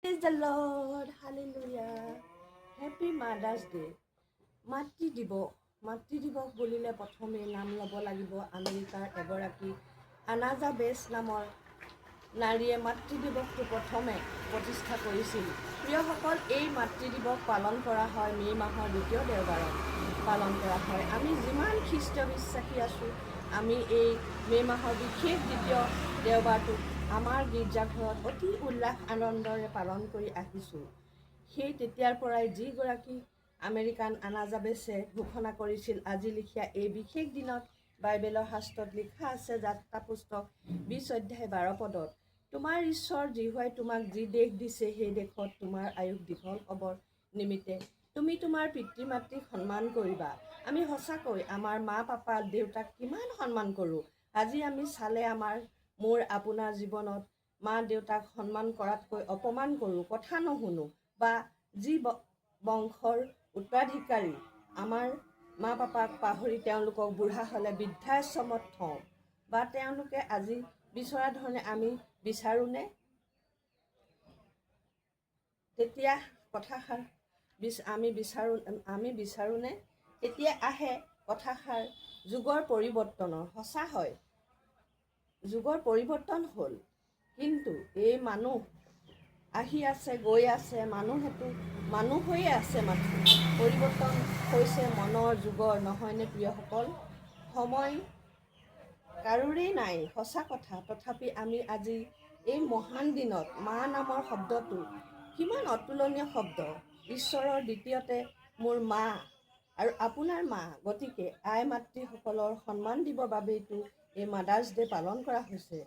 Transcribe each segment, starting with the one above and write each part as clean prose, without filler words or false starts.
Praise the Lord. Hallelujah. Happy Mother's Day. মাতৃ দিৱস বুলিলে প্ৰথমে নাম ল'ব লাগিব আমেৰিকাৰ এগৰাকী আনাজা বেছ নামৰ নাৰীয়ে মাতৃ দিৱসটো প্ৰথমে প্ৰতিষ্ঠা কৰিছিল। প্ৰিয়সকল, এই মাতৃ দিৱস পালন কৰা হয় মে' মাহৰ ২য় দেওবাৰত পালন কৰা হয়। আমি যিমান খ্ৰীষ্ট বিশ্বাসী আছোঁ, আমি এই মে' মাহৰ বিশেষ ২য় দেওবাৰটো আমাৰ গীৰ্জাঘৰত অতি উল্লাস আনন্দৰে পালন কৰি আহিছোঁ। সেই তেতিয়াৰ পৰাই যিগৰাকী আমেৰিকান আনাজা বেছে ঘোষণা কৰিছিল, আজি লিখীয়া এই বিশেষ দিনত বাইবেলৰ শাস্ত্ৰত লিখা আছে, যাত্ৰা পুস্তক ২০ অধ্যায় ১২ পদত, তোমাৰ ঈশ্বৰ যিহোৱাই তোমাক যি দেশ দিছে সেই দেশত তোমাৰ আয়ুস দীঘল হ'বৰ নিমিত্তে তুমি তোমাৰ পিতৃ মাতৃক সন্মান কৰিবা। আমি সঁচাকৈ আমাৰ মা পাপা দেউতাক কিমান সন্মান কৰোঁ। আজি আমি চালে মোৰ আপোনাৰ জীৱনত মা দেউতাক সন্মান কৰাতকৈ অপমান কৰোঁ, কথা নুশুনো, বা যি বংশৰ উত্তৰাধিকাৰী আমাৰ মা পাপাক পাহৰি তেওঁলোকক বুঢ়া হ'লে বৃদ্ধাশ্ৰমত থওঁ, বা তেওঁলোকে আজি বিচৰা ধৰণে আমি বিচাৰোঁনে? তেতিয়া কথাষাৰ আমি বিচাৰোঁনে? তেতিয়া আহে কথাষাৰ, যুগৰ পৰিৱৰ্তনৰ। সঁচা হয়, যুগৰ পৰিৱৰ্তন হ'ল, কিন্তু এই মানুহ আহি আছে গৈ আছে, মানুহেতো মানুহ হৈয়ে আছে, মাথো পৰিৱৰ্তন হৈছে মনৰ যুগৰ, নহয়নে প্ৰিয়সকল? সময় কাৰোৰেই নাই, সঁচা কথা। তথাপি আমি আজি এই মহান দিনত মা নামৰ শব্দটো কিমান অতুলনীয় শব্দ। ঈশ্বৰৰ দ্বিতীয়তে মোৰ মা আৰু আপোনাৰ মা, গতিকে আই মাতৃসকলৰ সন্মান দিবৰ বাবেইতো এই মাদাৰ্ছ ডে পালন কৰা হৈছে।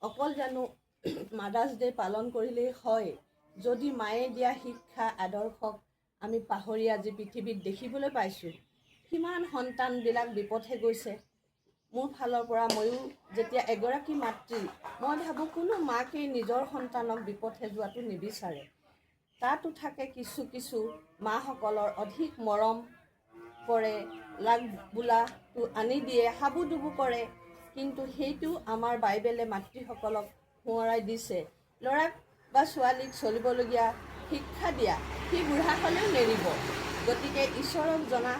অকল জানো মাদাৰ্ছ ডে পালন কৰিলেই হয়? যদি মায়ে দিয়া শিক্ষা আদৰ্শক আমি পাহৰি আজি পৃথিৱীত দেখিবলৈ পাইছোঁ কিমান সন্তানবিলাক বিপথে গৈছে। মোৰ ফালৰ পৰা ময়ো যেতিয়া এগৰাকী মাতৃ, মই ভাবোঁ কোনো মাকেই নিজৰ সন্তানক বিপথে যোৱাটো নিবিচাৰে। তাতো থাকে কিছু মাসকলৰ অধিক মৰম কৰে, লাগ বোলাটো আনি দিয়ে, হাবুডুবু কৰে, কিন্তু সেইটো আমাৰ বাইবেলে মাতৃসকলক সোঁৱৰাই দিছে। ল'ৰাক বা ছোৱালীক চলিবলগীয়া শিক্ষা দিয়া, সি বুঢ়া হ'লেও নেৰিব। গতিকে ঈশ্বৰক জনা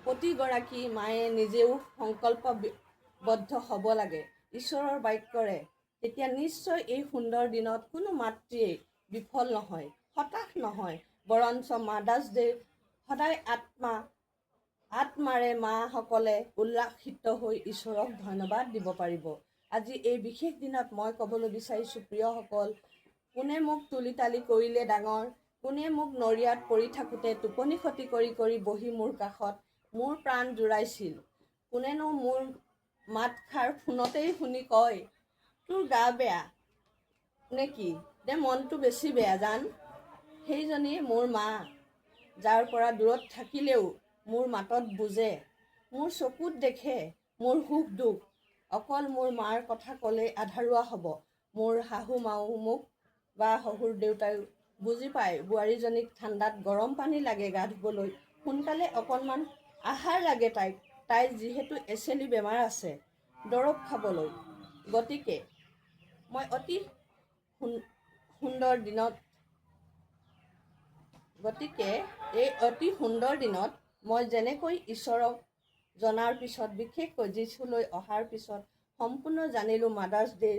প্ৰতিগৰাকী মায়ে নিজেও সংকল্পবদ্ধ হ'ব লাগে ঈশ্বৰৰ বাক্যৰে। তেতিয়া নিশ্চয় এই সুন্দৰ দিনত কোনো মাতৃয়েই বিফল নহয়, হতাশ নহয়, বৰঞ্চ মাদাৰ্ছ ডে সদায় আত্মাৰে মাসকলে উল্লাসিত হৈ ঈশ্বৰক ধন্যবাদ দিব পাৰিব। আজি এই বিশেষ দিনত মই ক'বলৈ বিচাৰিছোঁ, প্ৰিয়সকল, কোনে মোক তুলি তালি কৰিলে ডাঙৰ, কোনে মোক নৰিয়াত পৰি থাকোঁতে টোপনি ক্ষতি কৰি বহি মোৰ কাষত মোৰ প্ৰাণ জুৰাইছিল, কোনেনো মোৰ মাতষাৰ ফোনতেই শুনি কয়, তোৰ গা বেয়া নে কি, নে মনটো বেছি বেয়া জান, সেইজনী মোৰ মা, যাৰ পৰা দূৰত থাকিলেও মোৰ মাতত বুজে, মোৰ চকুত দেখে মোৰ সুখ দুখ। অকল মোৰ মাৰ কথা ক'লেই আধৰুৱা হ'ব। মোৰ শাহু মাও মোক বা শহুৰ দেউতায়ো বুজি পায়, বোৱাৰীজনীক ঠাণ্ডাত গৰম পানী লাগে গা ধুবলৈ, সোনকালে অকণমান আহাৰ লাগে তাইৰ যিহেতু এচেলি বেমাৰ আছে দৰৱ খাবলৈ। গতিকে এই অতি সুন্দৰ দিনত মই যেনেকৈ ঈশ্বৰক জনাৰ পিছত, বিশেষকৈ যীশুলৈ অহাৰ পিছত সম্পূৰ্ণ জানিলোঁ মাদাৰ্ছ ডে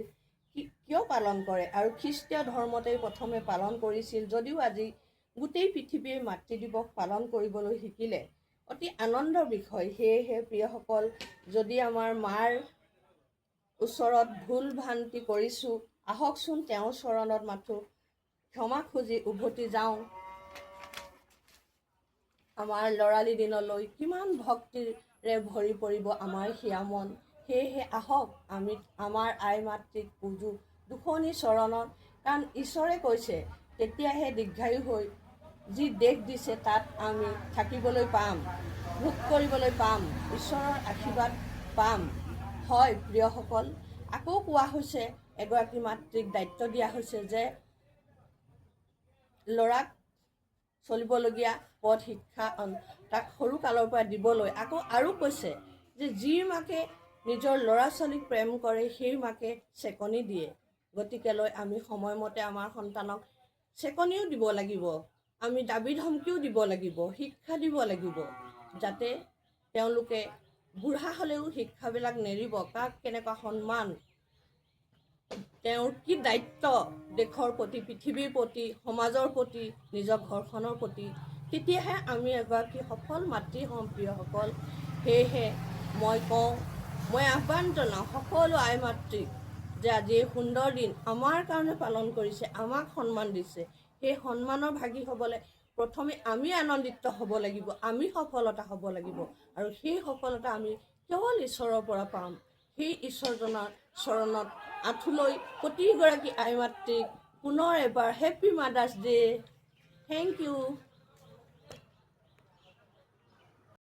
কিয় পালন কৰে, আৰু খ্ৰীষ্টীয় ধৰ্মতেই প্ৰথমে পালন কৰিছিল, যদিও আজি গোটেই পৃথিৱীৰ মাতৃ দিৱস পালন কৰিবলৈ শিকিলে। অতি আনন্দৰ বিষয়। সেয়েহে প্ৰিয়সকল, যদি আমাৰ মাৰ ওচৰত ভুল ভ্ৰান্তি কৰিছোঁ, আহকচোন তেওঁৰ চৰণত মাথো ক্ষমা খুজি উভতি যাওঁ। আমাৰ ল'ৰালি দিনলৈ কিমান ভক্তিৰে ভৰি পৰিব আমাৰ হিয়া মন। সেয়েহে আহক আমি আমাৰ আই মাতৃক পূজো দুখনি চৰণত, কাৰণ ঈশ্বৰে কৈছে তেতিয়াহে দীৰ্ঘায়ু হৈ যি দেশ দিছে তাত আমি থাকিবলৈ পাম, ভোগ কৰিবলৈ পাম, ঈশ্বৰৰ আশীৰ্বাদ পাম। হয় প্ৰিয়সকল, আকৌ কোৱা হৈছে, এগৰাকী মাতৃক দায়িত্ব দিয়া হৈছে যে ল'ৰাক চলিবলগীয়া পথ শিক্ষা তাক সৰু কালৰ পৰা দিবলৈ। আকৌ আৰু কৈছে যে যি মাকে নিজৰ ল'ৰা ছোৱালীক প্ৰেম কৰে সেই মাকে চেকনি দিয়ে, গতিকেলৈ আমি সময়মতে আমাৰ সন্তানক চেকনিও দিব লাগিব, আমি দাবী ধমকিও দিব লাগিব, শিক্ষা দিব লাগিব, যাতে তেওঁলোকে বুঢ়া হ'লেও শিক্ষাবিলাক নেৰিব, কাক কেনেকুৱা সন্মান, তেওঁৰ কি দায়িত্ব দেশৰ প্ৰতি, পৃথিৱীৰ প্ৰতি, সমাজৰ প্ৰতি, নিজৰ ঘৰখনৰ প্ৰতি, তেতিয়াহে আমি এগৰাকী সফল মাতৃ হ'ম প্ৰিয়সকল। সেয়েহে মই আহ্বান জনাওঁ সকলো আই মাতৃক যে আজি এই সুন্দৰ দিন আমাৰ কাৰণে পালন কৰিছে, আমাক সন্মান দিছে। সেই সন্মানৰ ভাগী হ'বলৈ প্ৰথমে আমি আনন্দিত হ'ব লাগিব, আমি সফলতা হ'ব লাগিব, আৰু সেই সফলতা আমি কেৱল ঈশ্বৰৰ পৰা পাম। সেই ঈশ্বৰজনৰ চৰণত আঁঠু লৈ প্ৰতিগৰাকী আই মাতৃক পুনৰ এবাৰ happy mother's day'. Thank U.